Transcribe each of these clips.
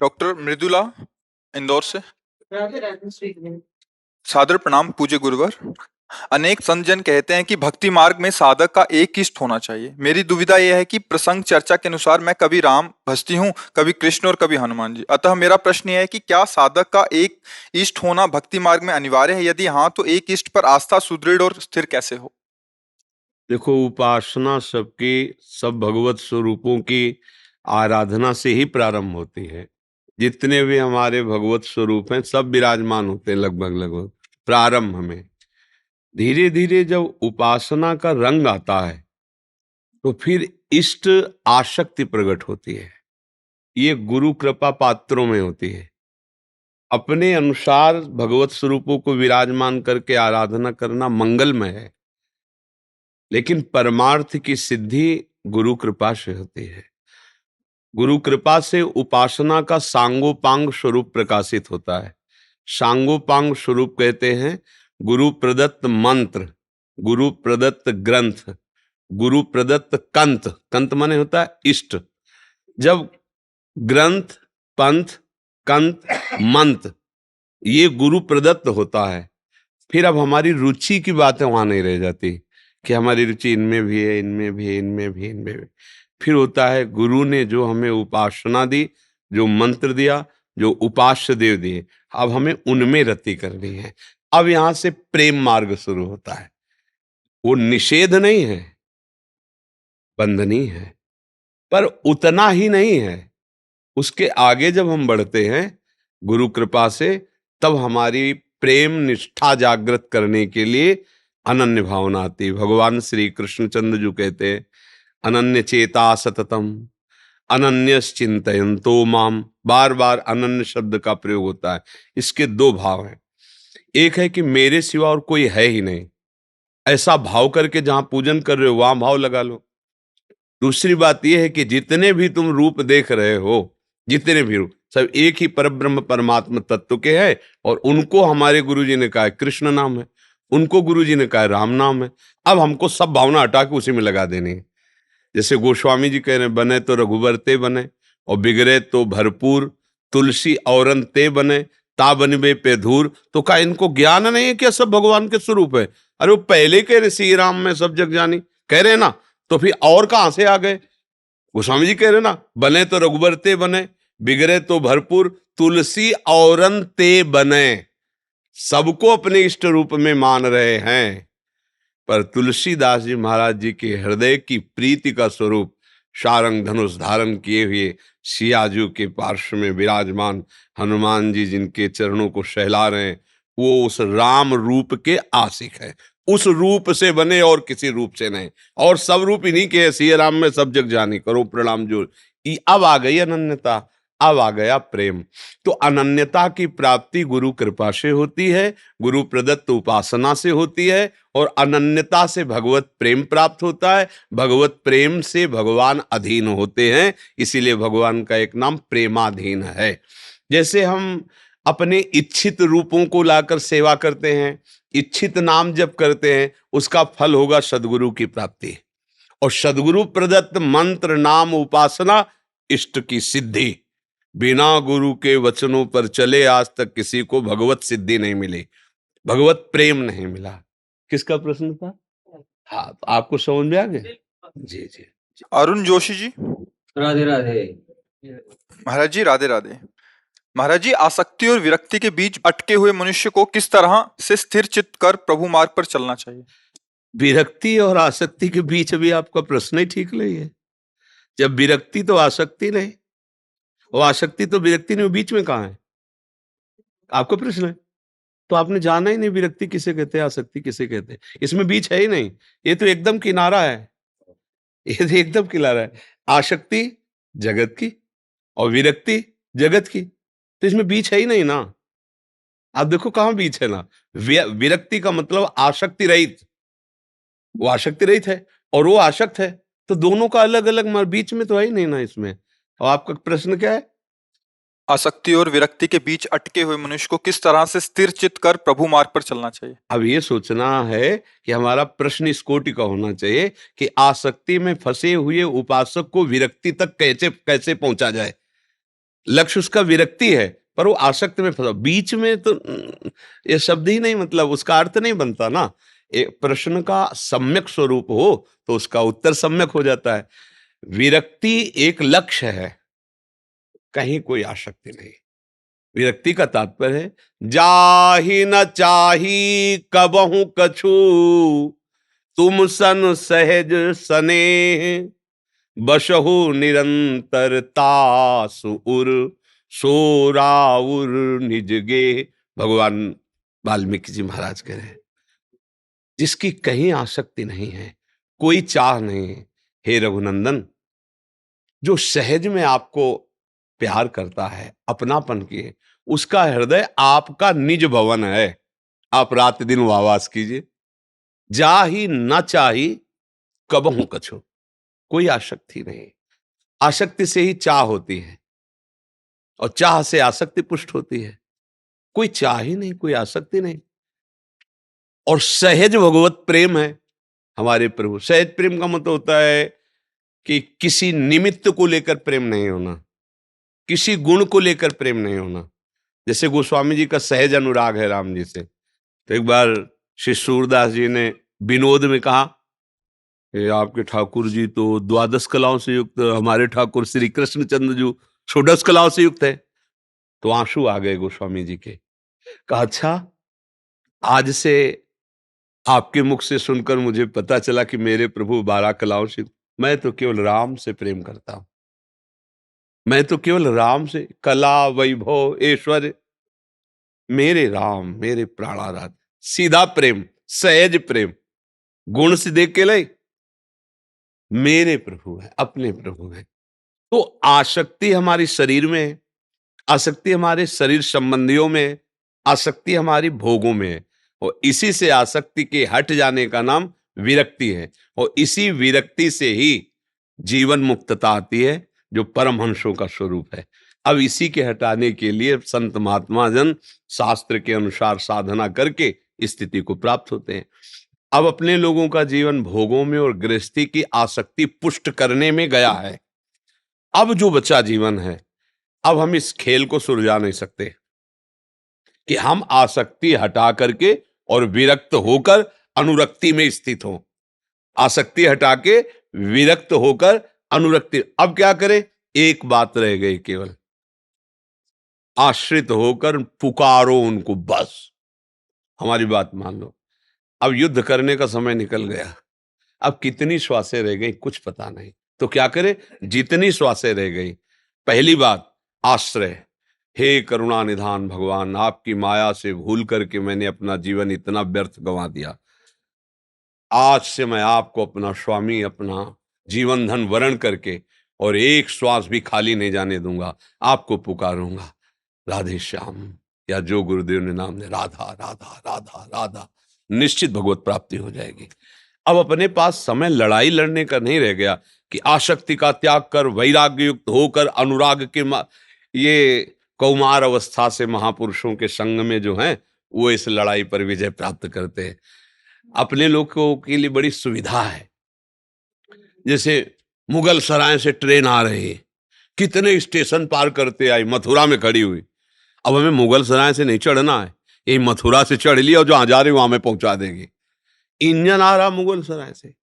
Doctor Mridula, Indore से। राधे राधे स्वीकृति। सादर प्रणाम पूज्य गुरुवर। अनेक संत जन कहते हैं कि भक्ति मार्ग में साधक का एक इष्ट होना चाहिए। मेरी दुविधा यह है कि प्रसंग चर्चा के अनुसार मैं कभी राम भजती हूँ, कभी कृष्ण और कभी हनुमान जी। अतः मेरा प्रश्न यह है कि क्या साधक का एक इष्ट होना भक्ति मार्ग में अनिवार्य है? यदि हाँ, तो एक इष्ट पर आस्था सुदृढ़ और स्थिर कैसे हो? देखो, उपासना सबकी, सब भगवत स्वरूपों की आराधना से ही प्रारंभ होती है। जितने भी हमारे भगवत स्वरूप हैं सब विराजमान होते हैं लगभग लगभग प्रारंभ में। धीरे धीरे जब उपासना का रंग आता है तो फिर इष्ट आसक्ति प्रकट होती है। ये गुरु कृपा पात्रों में होती है। अपने अनुसार भगवत स्वरूपों को विराजमान करके आराधना करना मंगलमय है, लेकिन परमार्थ की सिद्धि गुरु कृपा से होती है। गुरु कृपा से उपासना का सांगोपांग स्वरूप प्रकाशित होता है। सांगोपांग स्वरूप कहते हैं गुरु प्रदत्त मंत्र, गुरु प्रदत्त ग्रंथ, गुरु प्रदत्त कंत। कंत माने होता है इष्ट। जब ग्रंथ, पंथ, कंत, मंत्र ये गुरु प्रदत्त होता है, फिर अब हमारी रुचि की बातें वहां नहीं रह जाती कि हमारी रुचि इनमें भी है, इनमें भी है, इनमें भी, इनमें भी। फिर होता है गुरु ने जो हमें उपासना दी, जो मंत्र दिया, जो उपास्य देव दिए, अब हमें उनमें रति करनी है। अब यहां से प्रेम मार्ग शुरू होता है। वो निषेध नहीं है, बंधनी है, पर उतना ही नहीं है। उसके आगे जब हम बढ़ते हैं गुरु कृपा से, तब हमारी प्रेम निष्ठा जागृत करने के लिए अनन्य भावना आती है। भगवान श्री कृष्णचंद्र जो कहते हैं अनन्य चेता सततम अनन्यस चिंतयन्तो माम। बार बार अनन्य शब्द का प्रयोग होता है। इसके दो भाव हैं। एक है कि मेरे सिवा और कोई है ही नहीं, ऐसा भाव करके जहां पूजन कर रहे हो वहां भाव लगा लो। दूसरी बात यह है कि जितने भी तुम रूप देख रहे हो, जितने भी रूप, सब एक ही परब्रह्म परमात्मा तत्व के हैं। और उनको हमारे गुरुजी ने कहा है कृष्ण नाम है, उनको गुरुजी ने कहा है राम नाम है। अब हमको सब भावना हटा के उसी में लगा देनी है। जैसे गोस्वामी जी कह रहे हैं, बने तो रघुबर ते बने और बिगड़े तो भरपूर, तुलसी औरन ते बने ता बनबे पे धूर। तो क्या इनको ज्ञान नहीं है क्या सब भगवान के स्वरूप है? अरे वो पहले कह रहे श्री राम में सब जग जानी, कह रहे ना, तो फिर और कहां से आ गए? गोस्वामी जी कह रहे ना, बने तो रघुबर ते बने, बिगड़े तो भरपूर, तुलसी औरन ते बने। सबको अपने इष्ट रूप में मान रहे हैं, पर तुलसीदास जी महाराज जी के हृदय की प्रीति का स्वरूप शारंग धनुष धारण किए हुए सियाजू के पार्श्व में विराजमान हनुमान जी जिनके चरणों को सहला रहे हैं, वो उस राम रूप के आशिक है। उस रूप से बने और किसी रूप से नहीं। और सब रूप इन्हीं के है। सिया राम में सब जग जानी, करो प्रणाम जो। अब आ गई अनन्यता, अब आ गया प्रेम। तो अनन्यता की प्राप्ति गुरु कृपा से होती है, गुरु प्रदत्त उपासना से होती है, और अनन्यता से भगवत प्रेम प्राप्त होता है। भगवत प्रेम से भगवान अधीन होते हैं, इसीलिए भगवान का एक नाम प्रेमाधीन है। जैसे हम अपने इच्छित रूपों को लाकर सेवा करते हैं, इच्छित नाम जप करते हैं, उसका फल होगा सदगुरु की प्राप्ति। और सदगुरु प्रदत्त मंत्र नाम उपासना इष्ट की सिद्धि। बिना गुरु के वचनों पर चले आज तक किसी को भगवत सिद्धि नहीं मिली, भगवत प्रेम नहीं मिला। किसका प्रश्न था? हाँ, तो आपको समझ में आ गया? जी जी। अरुण जोशी जी। राधे राधे। महाराज जी राधे राधे। महाराज जी, आसक्ति और विरक्ति के बीच अटके हुए मनुष्य को किस तरह से स्थिर चित्त कर प्रभु मार्ग पर चलना चाहिए? विरक्ति और आसक्ति के बीच भी आपका प्रश्न ही ठीक नहीं है। जब विरक्ति तो आसक्ति नहीं, और आसक्ति तो विरक्ति नहीं, बीच में कहाँ है? आपका प्रश्न है। तो आपने जाना ही नहीं विरक्ति किसे कहते हैं, आसक्ति किसे कहते हैं। इसमें बीच है ही नहीं। ये तो एकदम किनारा है, ये तो एकदम किनारा है। आसक्ति जगत की और विरक्ति जगत की, तो इसमें बीच है ही नहीं ना। आप देखो कहां बीच है ना। विरक्ति का मतलब आसक्ति रहित, वो आसक्ति रहित है और वो आसक्त है, तो दोनों का अलग अलग, बीच में तो है ही नहीं ना इसमें। और आपका प्रश्न क्या है? आसक्ति और विरक्ति के बीच अटके हुए मनुष्य को किस तरह से स्थिर चित्त कर प्रभु मार्ग पर चलना चाहिए? अब ये सोचना है कि हमारा प्रश्न इस कोटि का होना चाहिए कि आसक्ति में फंसे हुए उपासक को विरक्ति तक कैसे कैसे पहुंचा जाए। लक्ष्य उसका विरक्ति है, पर वो आसक्ति में फंसा। बीच में तो ये शब्द ही नहीं, मतलब उसका अर्थ नहीं बनता ना। एक प्रश्न का सम्यक स्वरूप हो तो उसका उत्तर सम्यक हो जाता है। विरक्ति एक लक्ष्य है, कहीं कोई आसक्ति नहीं। विरक्ति का तात्पर्य है जाहि न चाही कबहु कछु, तुम सन सहज सनेह, बसहु निरंतर तासु उर, सो राउर निज गे। भगवान वाल्मीकि जी महाराज कह रहे हैं, जिसकी कहीं आसक्ति नहीं है, कोई चाह नहीं है, हे रघुनंदन, जो सहज में आपको प्यार करता है, अपनापन किए, उसका हृदय आपका निज भवन है। आप रात दिन वावास कीजिए। जाहि न चाही कबहु कछु, कोई आसक्ति नहीं। आसक्ति से ही चाह होती है और चाह से आसक्ति पुष्ट होती है। कोई चाह ही नहीं, कोई आसक्ति नहीं। और सहज भगवत प्रेम है हमारे प्रभु। सहज प्रेम का मतलब होता है कि किसी निमित्त को लेकर प्रेम नहीं होना, किसी गुण को लेकर प्रेम नहीं होना। जैसे गोस्वामी जी का सहज अनुराग है राम जी से। तो एक बार श्री सूरदास जी ने विनोद में कहा कि आपके ठाकुर जी तो द्वादश कलाओं से युक्त, हमारे ठाकुर श्री कृष्णचंद्र जी षोडश कलाओं से युक्त है। तो आंसू आ गए गोस्वामी जी के। कहा अच्छा, आज से आपके मुख से सुनकर मुझे पता चला कि मेरे प्रभु 12 कलाओं से, मैं तो केवल राम से प्रेम करता हूं। मैं तो केवल राम से, कला वैभव ऐश्वर्य, मेरे राम मेरे प्राणाराध। सीधा प्रेम, सहज प्रेम, गुण से देख के ले, मेरे प्रभु है, अपने प्रभु है। तो आसक्ति हमारी शरीर में है, आसक्ति हमारे शरीर संबंधियों में है, आसक्ति हमारी भोगों में है। और इसी से आसक्ति के हट जाने का नाम विरक्ति है। और इसी विरक्ति से ही जीवन मुक्तता आती है, जो परमहंसों का स्वरूप है। अब इसी के हटाने के लिए संत महात्मा जन शास्त्र के अनुसार साधना करके स्थिति को प्राप्त होते हैं। अब अपने लोगों का जीवन भोगों में और गृहस्थी की आसक्ति पुष्ट करने में गया है। अब जो बचा जीवन है, अब हम इस खेल को सुलझा नहीं सकते कि हम आसक्ति हटा करके और विरक्त होकर अनुरक्ति में स्थित हो। आसक्ति हटा के विरक्त होकर अनुरक्ति। अब क्या करें? एक बात रह गई केवल, आश्रित होकर पुकारो उनको, बस हमारी बात मान लो। अब युद्ध करने का समय निकल गया। अब कितनी श्वासें रह गई कुछ पता नहीं। तो क्या करें? जितनी श्वासें रह गई, पहली बात आश्रय। हे करुणा निधान भगवान, आपकी माया से भूल करके मैंने अपना जीवन इतना व्यर्थ गंवा दिया। आज से मैं आपको अपना स्वामी, अपना जीवन धन वरण करके और एक श्वास भी खाली नहीं जाने दूंगा। आपको पुकारूंगा, राधे श्याम, या जो गुरुदेव ने नाम ने, राधा राधा राधा राधा, निश्चित भगवत प्राप्ति हो जाएगी। अब अपने पास समय लड़ाई लड़ने का नहीं रह गया कि आसक्ति का त्याग कर वैराग्य युक्त होकर अनुराग के ये कौमार अवस्था से महापुरुषों के संग में जो हैं वो इस लड़ाई पर विजय प्राप्त करते हैं। अपने लोगों के लिए बड़ी सुविधा है। जैसे मुगल सराय से ट्रेन आ रही है, कितने स्टेशन पार करते आई, मथुरा में खड़ी हुई। अब हमें मुगल सराय से नहीं चढ़ना है, यही मथुरा से चढ़ लिया और जहां जा रही वहां में पहुंचा देगी। इंजन आ रहा मुगल सराय से,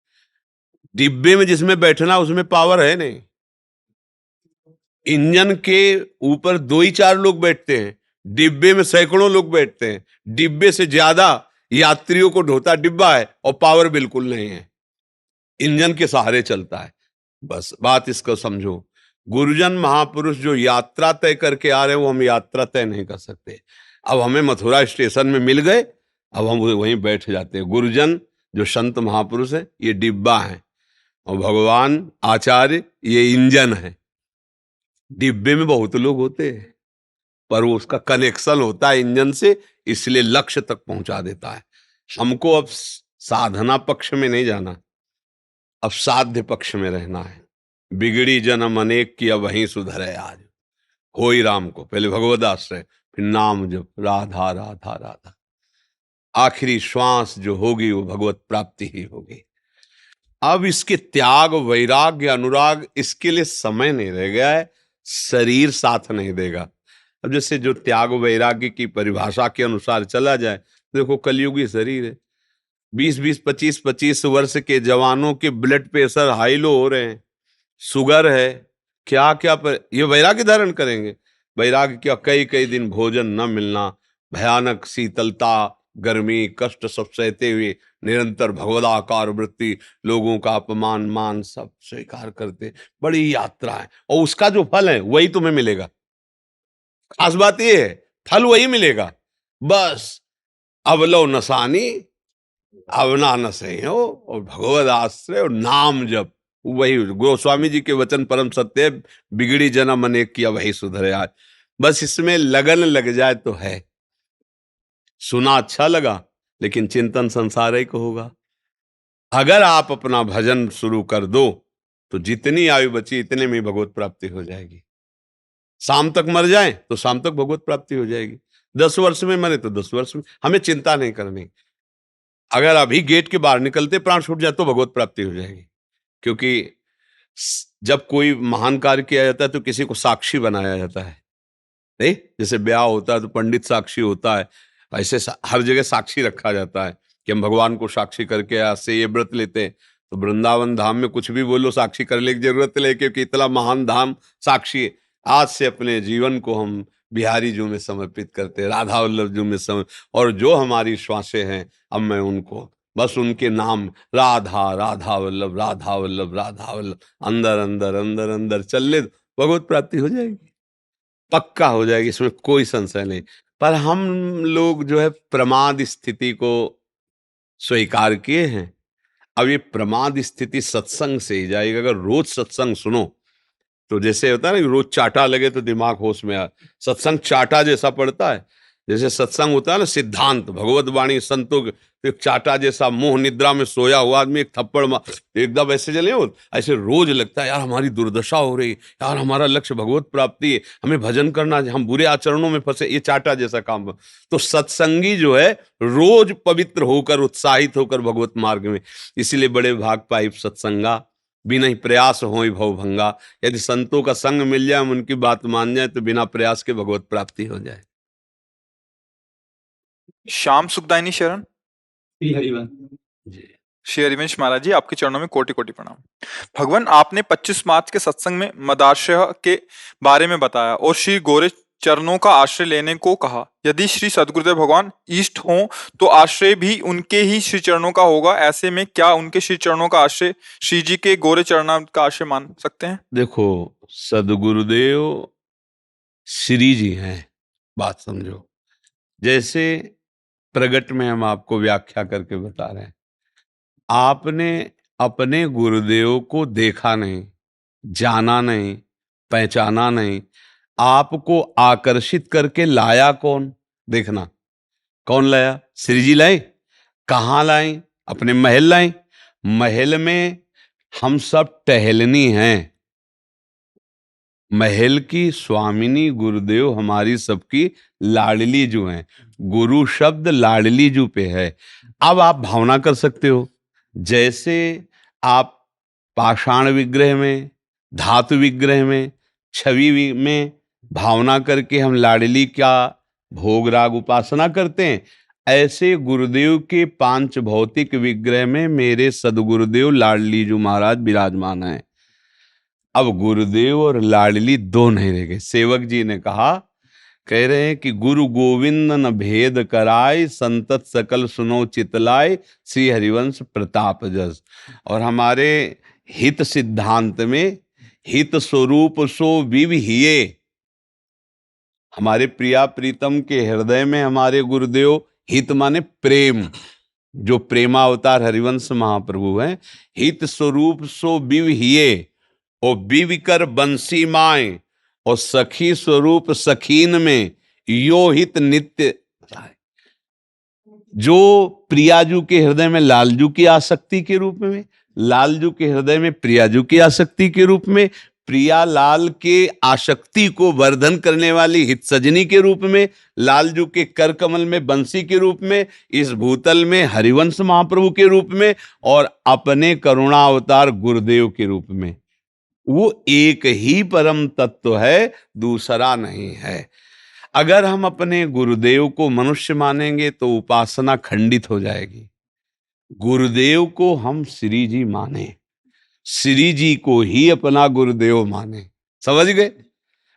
डिब्बे में जिसमें बैठना उसमें पावर है नहीं। इंजन के ऊपर 2 ही 4 लोग बैठते हैं, डिब्बे में सैकड़ों लोग बैठते हैं। डिब्बे से ज्यादा यात्रियों को ढोता डिब्बा है और पावर बिल्कुल नहीं है। इंजन के सहारे चलता है। बस बात इसको समझो। गुरुजन महापुरुष जो यात्रा तय करके आ रहे हैं, वो हम यात्रा तय नहीं कर सकते। अब हमें मथुरा स्टेशन में मिल गए, अब हम वहीं बैठ जाते हैं। गुरुजन जो संत महापुरुष है, ये डिब्बा है, और भगवान आचार्य ये इंजन है। डिब्बे में बहुत लोग होते हैं, पर वो उसका कनेक्शन होता है इंजन से, इसलिए लक्ष्य तक पहुंचा देता है। हमको अब साधना पक्ष में नहीं जाना, अब साध्य पक्ष में रहना है। बिगड़ी जन्म अनेक की, अब वहीं सुधरे आज। होई राम को, पहले भगवद आश्रय, फिर नाम जप, राधा राधा राधा। आखिरी श्वास जो होगी वो भगवत प्राप्ति ही होगी। अब इसके त्याग, वैराग्य, अनुराग, इसके लिए समय नहीं रह गया है। शरीर साथ नहीं देगा। अब जैसे जो त्याग वैराग्य की परिभाषा के अनुसार चला जाए, देखो कलयुगी शरीर है, 20-20, 25-25 वर्ष के जवानों के ब्लड प्रेशर हाई लो हो रहे हैं, शुगर है, क्या क्या पर ये वैराग्य धारण करेंगे। वैराग्य क्या, कई कई दिन भोजन न मिलना, भयानक शीतलता, गर्मी, कष्ट सब सहते हुए निरंतर भगवदाकार वृत्ति, लोगों का अपमान मान सब स्वीकार करते, बड़ी यात्रा है, और उसका जो फल है वही तुम्हें मिलेगा। खास बात ये है, फल वही मिलेगा। बस अवलो नसानी अवना न सही हो, और भगवद आश्रय और नाम जप, वही गोस्वामी जी के वचन परम सत्य है, बिगड़ी जन्म अनेक किया वही सुधरे आज। बस इसमें लगन लग जाए तो है। सुना अच्छा लगा, लेकिन चिंतन संसारिक होगा। अगर आप अपना भजन शुरू कर दो तो जितनी आयु बची इतने में भगवत प्राप्ति हो जाएगी। शाम तक मर जाए तो शाम तक भगवत प्राप्ति हो जाएगी, 10 वर्ष में मरे तो 10 वर्ष में। हमें चिंता नहीं करनी। अगर अभी गेट के बाहर निकलते प्राण छूट जाए तो भगवत प्राप्ति हो जाएगी। क्योंकि जब कोई महान कार्य किया जाता है तो किसी को साक्षी बनाया जाता है, नहीं? जैसे ब्याह होता है तो पंडित साक्षी होता है, ऐसे हर जगह साक्षी रखा जाता है कि हम भगवान को साक्षी करके आज से ये व्रत लेते हैं। तो वृंदावन धाम में कुछ भी बोलो साक्षी करने की जरूरत नहीं, क्योंकि इतना महान धाम साक्षी है। आज से अपने जीवन को हम बिहारी जी में समर्पित करते हैं, राधा वल्लभ जी में और जो हमारी श्वासें हैं अब मैं उनको बस उनके नाम राधा राधा वल्लभ राधा वल्लभ राधा वल्लभ अंदर अंदर अंदर अंदर चल ले, भगवत प्राप्ति हो जाएगी, पक्का हो जाएगी, इसमें कोई संशय नहीं। पर हम लोग जो है प्रमाद स्थिति को स्वीकार किए हैं। अब ये प्रमाद स्थिति सत्संग से ही जाएगी। अगर रोज सत्संग सुनो तो जैसे होता है ना, रोज चाटा लगे तो दिमाग होश में आ, सत्संग चाटा जैसा पड़ता है। जैसे सत्संग होता है ना, सिद्धांत भगवत वाणी संतों के, तो एक चाटा जैसा मोह निद्रा में सोया हुआ आदमी एक थप्पड़ मार एकदम ऐसे चले हो, ऐसे रोज लगता है यार हमारी दुर्दशा हो रही, यार हमारा लक्ष्य भगवत प्राप्ति है, हमें भजन करना, हम बुरे आचरणों में फंसे, ये चाटा जैसा काम। तो सत्संगी जो है रोज पवित्र होकर उत्साहित होकर भगवत मार्ग में, इसीलिए बड़े भाग पाई सत्संगा बिना ही प्रयास हो भव भंगा। यदि संतों का संग मिल जाए, हम उनकी बात मान जाए तो बिना प्रयास के भगवत प्राप्ति हो जाए। श्याम सुखदायनी शरण। श्री हरिवंश। जी श्री हरिवंश महाराज जी, आपके चरणों में कोटि कोटि प्रणाम। भगवान, आपने 25 मार्च के सत्संग में मदाश्रय के बारे में बताया और श्री गोरे चरणों का आश्रय लेने को कहा। यदि श्री सद्गुरुदेव भगवान इष्ट हों तो आश्रय भी उनके ही श्री चरणों का होगा। ऐसे में क्या उनके श्री चरणों का आश्रय श्री जी के गोरे चरणों का आश्रय मान सकते हैं? देखो, सद्गुरुदेव श्री जी हैं, बात समझो। जैसे प्रगट में हम आपको व्याख्या करके बता रहे हैं, आपने अपने गुरुदेव को देखा नहीं, जाना नहीं, पहचाना नहीं, आपको आकर्षित करके लाया कौन? देखना, कौन लाया? श्री जी लाए। कहाँ लाए? अपने महल लाए। महल में हम सब टहलनी हैं, महल की स्वामिनी गुरुदेव हमारी सबकी लाडली जो हैं। गुरु शब्द लाडली जू पे है। अब आप भावना कर सकते हो, जैसे आप पाषाण विग्रह में, धातु विग्रह में, छवि में भावना करके हम लाडली का भोग राग उपासना करते हैं, ऐसे गुरुदेव के पांच भौतिक विग्रह में मेरे सदगुरुदेव लाडली जी महाराज विराजमान हैं। अब गुरुदेव और लाडली दो नहीं रह गए। सेवक जी ने कहा, कह रहे हैं कि गुरु गोविंद न भेद कराय, संतत सकल सुनो चितलाय, श्री हरिवंश प्रताप जस। और हमारे हित सिद्धांत में हित स्वरूप सो विविहिये, हमारे प्रिया प्रीतम के हृदय में हमारे गुरुदेव, हित माने प्रेम, जो प्रेमावतार हरिवंश महाप्रभु हैं, हित स्वरूप सो विविहिये, और विविकर बंसी माए, और सखी स्वरूप सखीन में यो हित नित्य। जो प्रियाजू के हृदय में लालजू की आसक्ति के रूप में, लालजू के हृदय में प्रियाजू की आसक्ति के रूप में, प्रिया लाल के आसक्ति को वर्धन करने वाली हित सजनी के रूप में, लालजू के कर कमल में बंसी के रूप में, इस भूतल में हरिवंश महाप्रभु के रूप में, और अपने करुणा अवतार गुरुदेव के रूप में। वो एक ही परम तत्व है, दूसरा नहीं है। अगर हम अपने गुरुदेव को मनुष्य मानेंगे तो उपासना खंडित हो जाएगी। गुरुदेव को हम श्री जी माने, श्री जी को ही अपना गुरुदेव माने। समझ गए?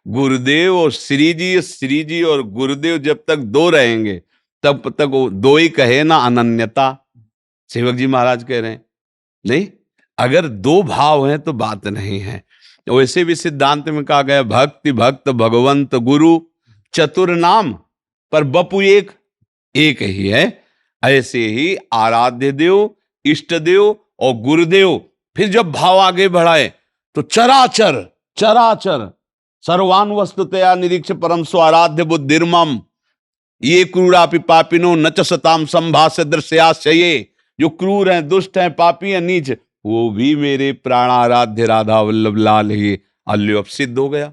गुरुदेव और श्री जी और गुरुदेव जब तक दो रहेंगे तब तक वो दो ही कहे ना, अनन्यता। सेवक जी महाराज कह रहे हैं नहीं, अगर दो भाव हैं तो बात नहीं है। वैसे भी सिद्धांत में कहा गया भक्ति भक्त भगवंत गुरु चतुर नाम, पर बपु एक, एक ही है। ऐसे ही आराध्य देव, इष्ट देव और गुरुदेव, फिर जब भाव आगे बढ़ाए तो चराचर, चराचर सर्वान वस्तुतया निरीक्ष परम स्वाराध्य बुद्धिर्मम ये क्रूरापि पापिनो न च सताम संभाष्य दृश्याश्चये। जो क्रूर हैं, दुष्ट हैं, पापी हैं, नीच, वो भी मेरे प्राणाराध्य राधा वल्लभ लाल ही। अल्यो अब सिद्ध हो गया,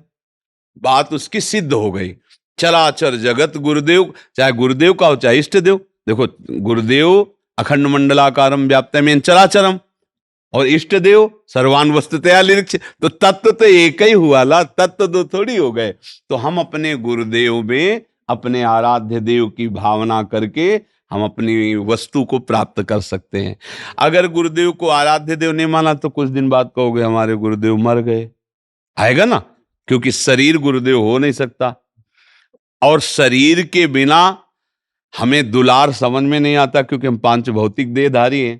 बात उसकी सिद्ध हो गई। चराचर जगत गुरुदेव, चाहे गुरुदेव का हो चाहे इष्ट देव। देखो गुरुदेव अखंड मंडलाकारम व्याप्तमेन चराचरम और इष्ट देव सर्वान वस्तुतया निरीक्ष, तो तत्व तो एक ही हुआ ला, तत्व दो थोड़ी हो गए। तो हम अपने गुरुदेव में अपने आराध्य देव की भावना करके हम अपनी वस्तु को प्राप्त कर सकते हैं। अगर गुरुदेव को आराध्य देव नहीं माना तो कुछ दिन बाद कहोगे हमारे गुरुदेव मर गए, आएगा ना, क्योंकि शरीर गुरुदेव हो नहीं सकता। और शरीर के बिना हमें दुलार समझ में नहीं आता, क्योंकि हम पांच भौतिक देहधारी हैं।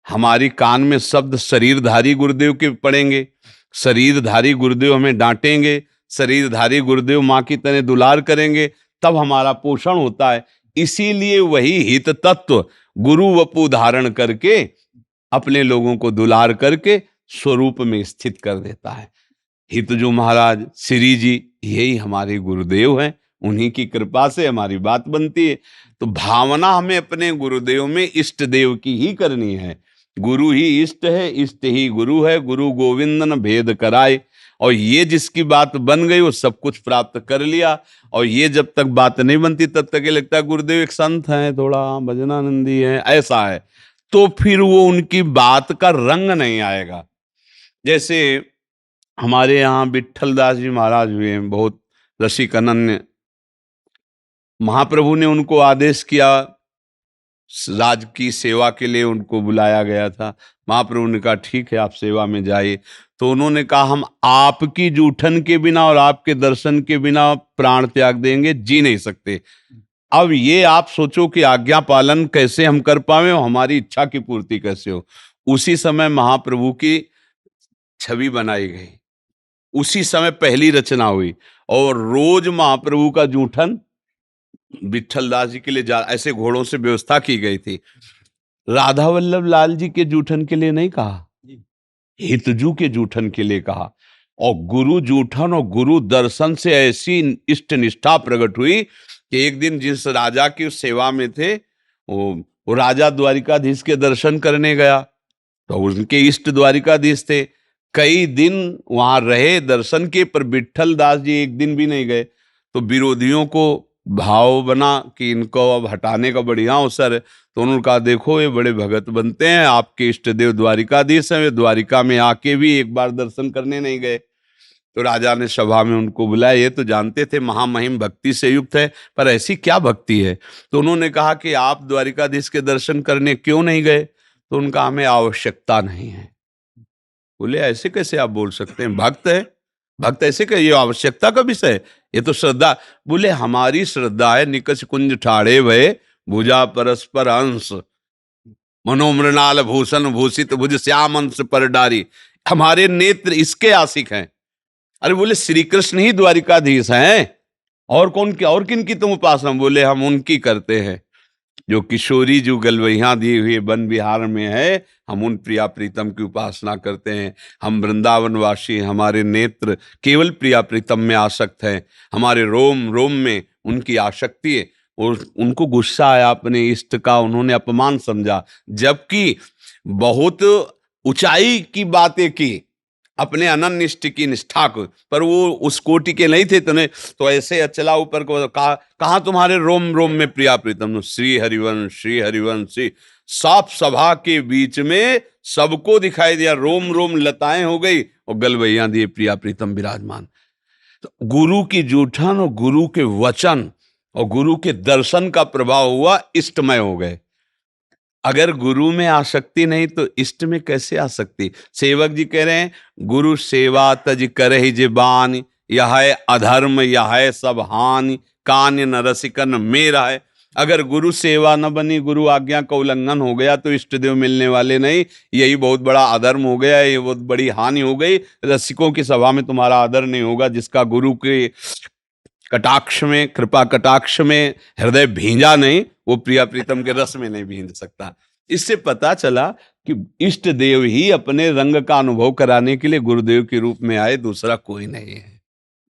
हमारी कान में शब्द शरीरधारी गुरुदेव के पड़ेंगे, शरीरधारी गुरुदेव हमें डांटेंगे, शरीरधारी गुरुदेव माँ की तरह दुलार करेंगे, तब हमारा पोषण होता है। इसीलिए वही हित तत्व गुरु वपु धारण करके अपने लोगों को दुलार करके स्वरूप में स्थित कर देता है। हितजू महाराज श्री जी यही हमारे गुरुदेव हैं, उन्हीं की कृपा से हमारी बात बनती है। तो भावना हमें अपने गुरुदेव में इष्ट देव की ही करनी है। गुरु ही इष्ट है, इष्ट ही गुरु है, गुरु गोविंद न भेद कराए। और ये जिसकी बात बन गई वो सब कुछ प्राप्त कर लिया। और ये जब तक बात नहीं बनती तब तक ये लगता है गुरुदेव एक संत हैं, थोड़ा भजनानंदी है, ऐसा है, तो फिर वो उनकी बात का रंग नहीं आएगा। जैसे हमारे यहाँ विट्ठल दास जी महाराज हुए हैं, बहुत रसिक अनन्य। महाप्रभु ने उनको आदेश किया, राज की सेवा के लिए उनको बुलाया गया था। महाप्रभु ने कहा ठीक है आप सेवा में जाइए। तो उन्होंने कहा हम आपकी जूठन के बिना और आपके दर्शन के बिना प्राण त्याग देंगे, जी नहीं सकते। अब ये आप सोचो कि आज्ञा पालन कैसे हम कर पावे और हमारी इच्छा की पूर्ति कैसे हो। उसी समय महाप्रभु की छवि बनाई गई, उसी समय पहली रचना हुई और रोज महाप्रभु का जूठन विट्ठल दास जी के लिए ऐसे घोड़ों से व्यवस्था की गई थी। राधा वल्लभ लाल जी के जूठन के लिए नहीं कहा, हितजू के जूठन के लिए कहा। और गुरु जूठन और गुरु दर्शन से ऐसी इष्ट निष्ठा प्रकट हुई कि एक दिन जिस राजा की सेवा में थे वो राजा द्वारिकाधीश के दर्शन करने गया, तो उनके इष्ट द्वारिकाधीश थे। कई दिन वहां रहे दर्शन के, पर विट्ठल दास जी एक दिन भी नहीं गए। तो विरोधियों को भाव बना कि इनको अब हटाने का बढ़िया अवसर है। तो उन्होंने कहा देखो ये बड़े भगत बनते हैं, आपके इष्ट देव द्वारिकाधीश हैं, वे द्वारिका में आके भी एक बार दर्शन करने नहीं गए। तो राजा ने सभा में उनको बुलाया। ये तो जानते थे महामहिम भक्ति से युक्त है, पर ऐसी क्या भक्ति है। तो उन्होंने कहा कि आप द्वारिकाधीश के दर्शन करने क्यों नहीं गए। तो उनका हमें आवश्यकता नहीं है। बोले ऐसे कैसे आप बोल सकते हैं, भक्त है, भक्त ऐसे क्या, ये आवश्यकता का विषय है, ये तो श्रद्धा। बोले हमारी श्रद्धा है निकष कुंज ठाड़े भय भुजा परस्पर अंश मनोमृणाल भूषण भूषित भुज श्याम अंश पर डारी। हमारे नेत्र इसके आशिक हैं। अरे बोले श्री कृष्ण ही द्वारिकाधीश हैं, और कौन क्या, और किन की तुम उपासना। बोले हम उनकी करते हैं जो किशोरी जो गलवैया दिए हुए वन विहार में है, हम उन प्रिया प्रीतम की उपासना करते हैं। हम वृंदावनवासी, हमारे नेत्र केवल प्रिया प्रीतम में आसक्त हैं, हमारे रोम रोम में उनकी आसक्ति है। और उनको गुस्सा आया अपने इष्ट का, उन्होंने अपमान समझा, जबकि बहुत ऊंचाई की बातें की। अपने अनन्य इष्ट की निष्ठा को, पर वो उस कोटि के नहीं थे। तो ऐसे अचला ऊपर को कहा तुम्हारे रोम रोम में प्रिया प्रीतम, श्री हरिवंश श्री हरिवंश श्री। साफ सभा के बीच में सबको दिखाई दिया, रोम रोम लताएं हो गई और गलवैया दिए प्रिया प्रीतम विराजमान। तो गुरु की जूठन और गुरु के वचन और गुरु के दर्शन का प्रभाव हुआ, इष्टमय हो गए। अगर गुरु में आसक्ति नहीं तो इष्ट में कैसे आसक्ति? सेवक जी कह रहे हैं गुरु सेवा तज करहि जिबान, यह है अधर्म यह है सब हानि, कान्य न रसिकन मेरा है। अगर गुरु सेवा न बनी, गुरु आज्ञा का उल्लंघन हो गया तो इष्ट देव मिलने वाले नहीं, यही बहुत बड़ा अधर्म हो गया, ये बहुत बड़ी हानि हो गई। रसिकों की सभा में तुम्हारा आदर नहीं होगा। जिसका गुरु के कटाक्ष में, कृपा कटाक्ष में हृदय भींजा नहीं, वो प्रिया प्रीतम के रस में नहीं भींज सकता। इससे पता चला कि इष्ट देव ही अपने रंग का अनुभव कराने के लिए गुरुदेव के रूप में आए, दूसरा कोई नहीं है।